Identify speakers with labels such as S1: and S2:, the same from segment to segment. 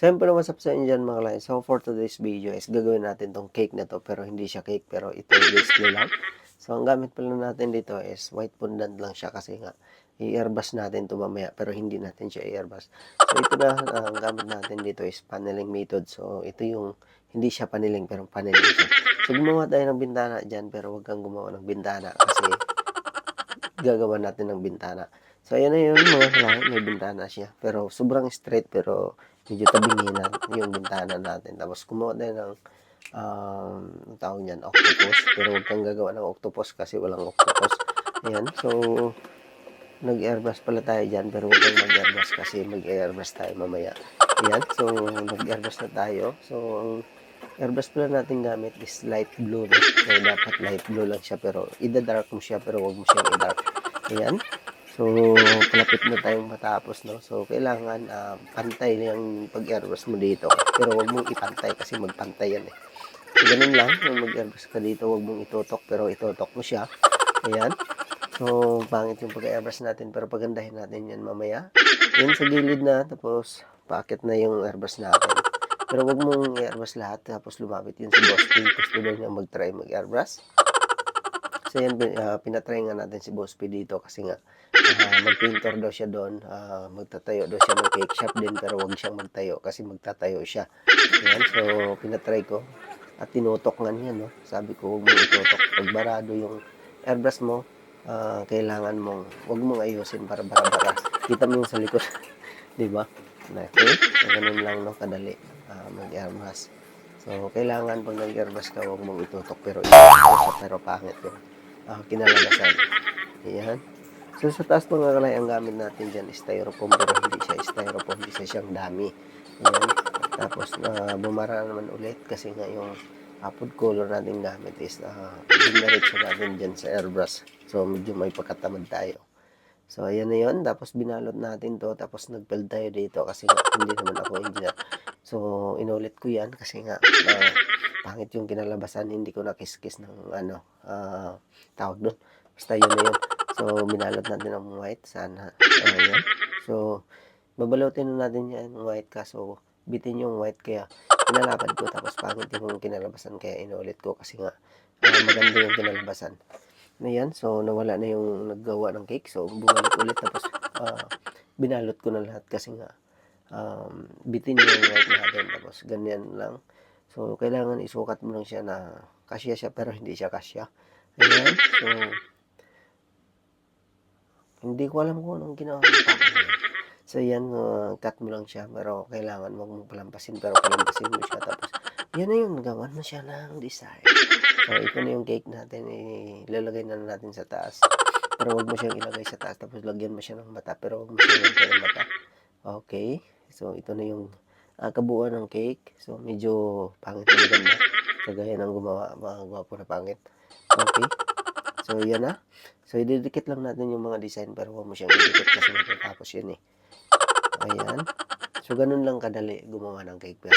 S1: Siyempre what's up sa inyo diyan mga kalay. So for today's video is gagawin natin 'tong cake na 'to, pero hindi siya cake, pero ito display lang. So ang gamit pala natin dito is white fondant lang siya kasi nga i-airbrush natin 'to mamaya, pero hindi natin siya i-airbrush. So ito na, ang gamit natin dito is paneling method. So ito yung hindi siya paneling pero paneling siya. So gumawa tayo ng bintana diyan, pero wag kang gumawa ng bintana kasi gagawa natin ng bintana. So ayan na yun mga kalay, may bintana siya. Pero sobrang straight, pero medyo tabingi na yung bintana natin. Tapos gumawa tayo ng ang tawag niyan, octopus. Pero huwag kang gagawa ng octopus kasi walang octopus. Ayan, so nag-airbrush pala tayo dyan, pero huwag kang mag-airbrush kasi mag-airbrush tayo mamaya. Ayan, so nag-airbrush na tayo. So ang airbrush pala natin gamit is light blue. No? So dapat light blue lang siya, pero ida-dark mo siya, pero huwag mo siyang i-dark. Ayan. So, palapit na tayong matapos, no? So, kailangan pantay yung pag-airbrush mo dito. Pero huwag mong ipantay kasi magpantay yan eh. So, ganun lang. Kung mag-airbrush ka dito, huwag mong itutok, pero itutok mo siya. Ayan. So, pangit yung pag-airbrush natin, pero pagandahin natin yan mamaya. Yan sa gilid na, tapos paakit na yung airbrush natin. Pero huwag mong i-airbrush lahat, tapos lumapit yun si Boss P. Gusto daw niya mag-try mag-airbrush. So yan, pinatry nga natin si Boss P dito kasi nga mag-painter daw siya doon, magtatayo daw siya ng cake shop din, pero wag siyang magtayo kasi magtatayo siya. Ayan, so pinatry ko at tinutok nga niya, no? Sabi ko, huwag mo itutok. Pag barado yung airbrush mo, kailangan mong, huwag mong ayusin para bara-bara. Kita mo yung sa likod, di ba? Okay, so ganun lang, no? Kadali mag-airbrush. So, kailangan pag nag-airbrush ka, huwag mong itutok, pero itutok siya, pero pangit yung kinalabasan. Ayan. So, sa taas mga kalay, ang gamit natin dyan is styrofoam, pero hindi siya styrofoam, isa siyang dami. Ayan. Tapos, bumara naman ulit kasi nga yung food color natin gamit is dinaretso natin dyan sa airbrush. So, medyo may pagkatamad tayo. So, ayan na yun. Tapos, binalot natin to. Tapos, nag-build tayo dito kasi nga, hindi naman ako engineer. So, inulit ko yan kasi nga, pangit yung kinalabasan. Hindi ko nakiskis ng tawag doon. Basta yun na yun. So, binalot natin ng white. Sana. Ayan. So, babalutin na natin yan white kaso bitin yung white kaya kinalapad ko. Tapos, pangit yung kinalabasan kaya inulit ko kasi nga, maganda yung kinalabasan. Ayan, so nawala na yung naggawa ng cake. So, bumalik ulit tapos binalot ko na lahat kasi nga bitin yung white natin. Tapos, ganyan lang. So, kailangan isukat mo lang siya na kasya siya pero hindi siya kasya. Ayan, so hindi ko alam kung anong ginawa ng tao. So, yan, cut mo lang siya pero kailangan wag mong palampasin pero palampasin mo siya. Tapos, yan na yun, gawan mo siya ng design. So, ito na yung cake natin, ilalagay na natin sa taas. Pero huwag mo siyang ilagay sa taas, tapos lagyan mo siya ng mata, pero huwag mo siyang lagyan ng mata. Okay, so ito na yung kabuuan ng cake. So, medyo pangit na maganda. Kagaya ng gumawa, mga gwapo na pangit. Okay, so yan na. So, ididikit lang natin yung mga design, pero huwag mo siyang idikit kasi matatapos yun eh. Ayan. So, ganun lang kadali gumawa ng cake. Pero,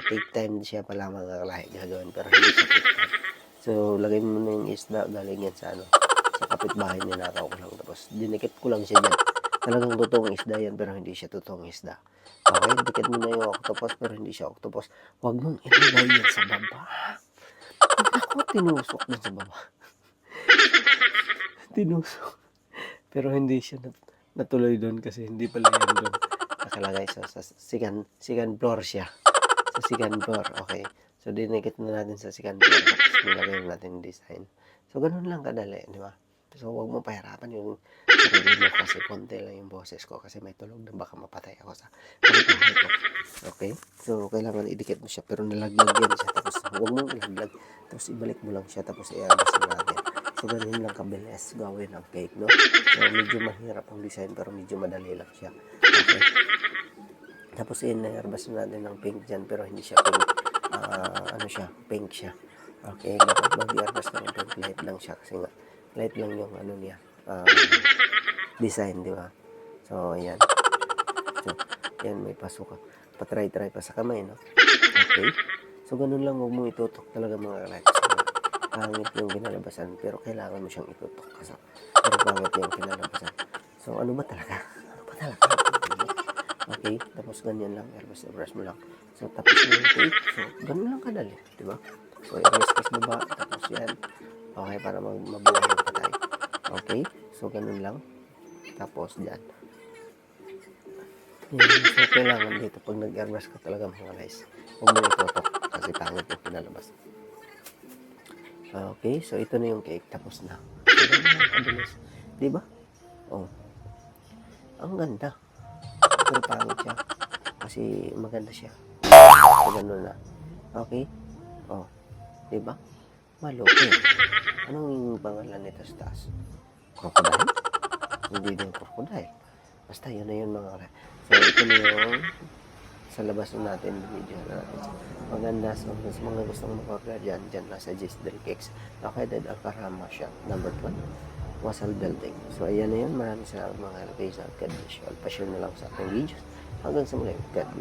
S1: take time siya pala mga kalahi gagawin, pero hindi siya take time. So, lagay mo na yung isda, galing yan sa sa kapitbahay, ninakaw ko lang. Tapos, dinikit ko lang siya dyan. Talagang totoong isda yan, pero hindi siya totoong isda. Okay, dikit mo na yung octopus, pero hindi siya octopus. Huwag mong ilagay yan sa baba. Ako, tinusok na sa baba. Tinusok. Pero hindi siya natuloy doon kasi hindi pala yan doon nakalagay. So, sa second floor siya. Sa second floor, okay. So, dinikit na natin sa second floor. Tapos, nilagay natin design. So, ganun lang kadali, di ba? So, huwag mo pahirapan yung sarili mo kasi konti lang yung boses ko kasi may tulog na baka mapatay ako sa kapitbahay ko. Okay? So, kailangan idikit mo siya pero nalaglag yan siya. Tapos, huwag mong ilaglag. Tapos, ibalik mo lang siya. Tapos, i-airbrush na natin. So, ganun lang kabilis gawin ang cake, no? So, medyo mahirap ang design pero medyo madali lang siya. Okay? Tapos, i-airbrush natin ng pink dyan pero hindi siya pink. Pink siya. Okay, dapat mag-airbrush ng pink. Light lang siya kasi nga light lang yung niya, design, di ba? So, ayan. So, yan, may pasok ka. Patry-try pa sa kamay, no? Okay. So, ganun lang, huwag mong itutok talaga mga kalaki. So, pangit yung kinalabasan, pero kailangan mo siyang itutok kasi pero pangit yung kinalabasan. So, ano ba talaga? Ano ba talaga? Okay? Tapos ganyan lang, i-press mo lang. So, tapos na yung cake. So, ganun lang kadali, di ba? So, i-press baba, tapos yan. Okay, para mabuhay yung patay. Okay? So, ganun lang. Tapos, dyan. Yan. So, kailangan dito, pag nag-airbrush ka talaga mga guys, huwag mo itutok kasi pangit yung pinalabas. Okay, so ito na yung cake, tapos na. So, ganun lang kabilis. Di ba? Oh. Ang ganda. Pero pangit siya. Kasi maganda siya. So, ganun na. Okay? Oh. Diba? Malupit. Anong pangalan nito sa taas? Crocodile? Hindi din crocodile. Basta yun na yun mga kare. So, ito na yung sa labas na natin, video na natin. Maganda. So, sa mga gustong mag-order dyan, nasa Gisdel Cakes. Located Alcarama Shop, number 1. Wasal Building. So, ayan na yun. Maraming salamat mga kare. God bless you all. Pa-share na lang sa ating videos. Hanggang sa muli. God bless.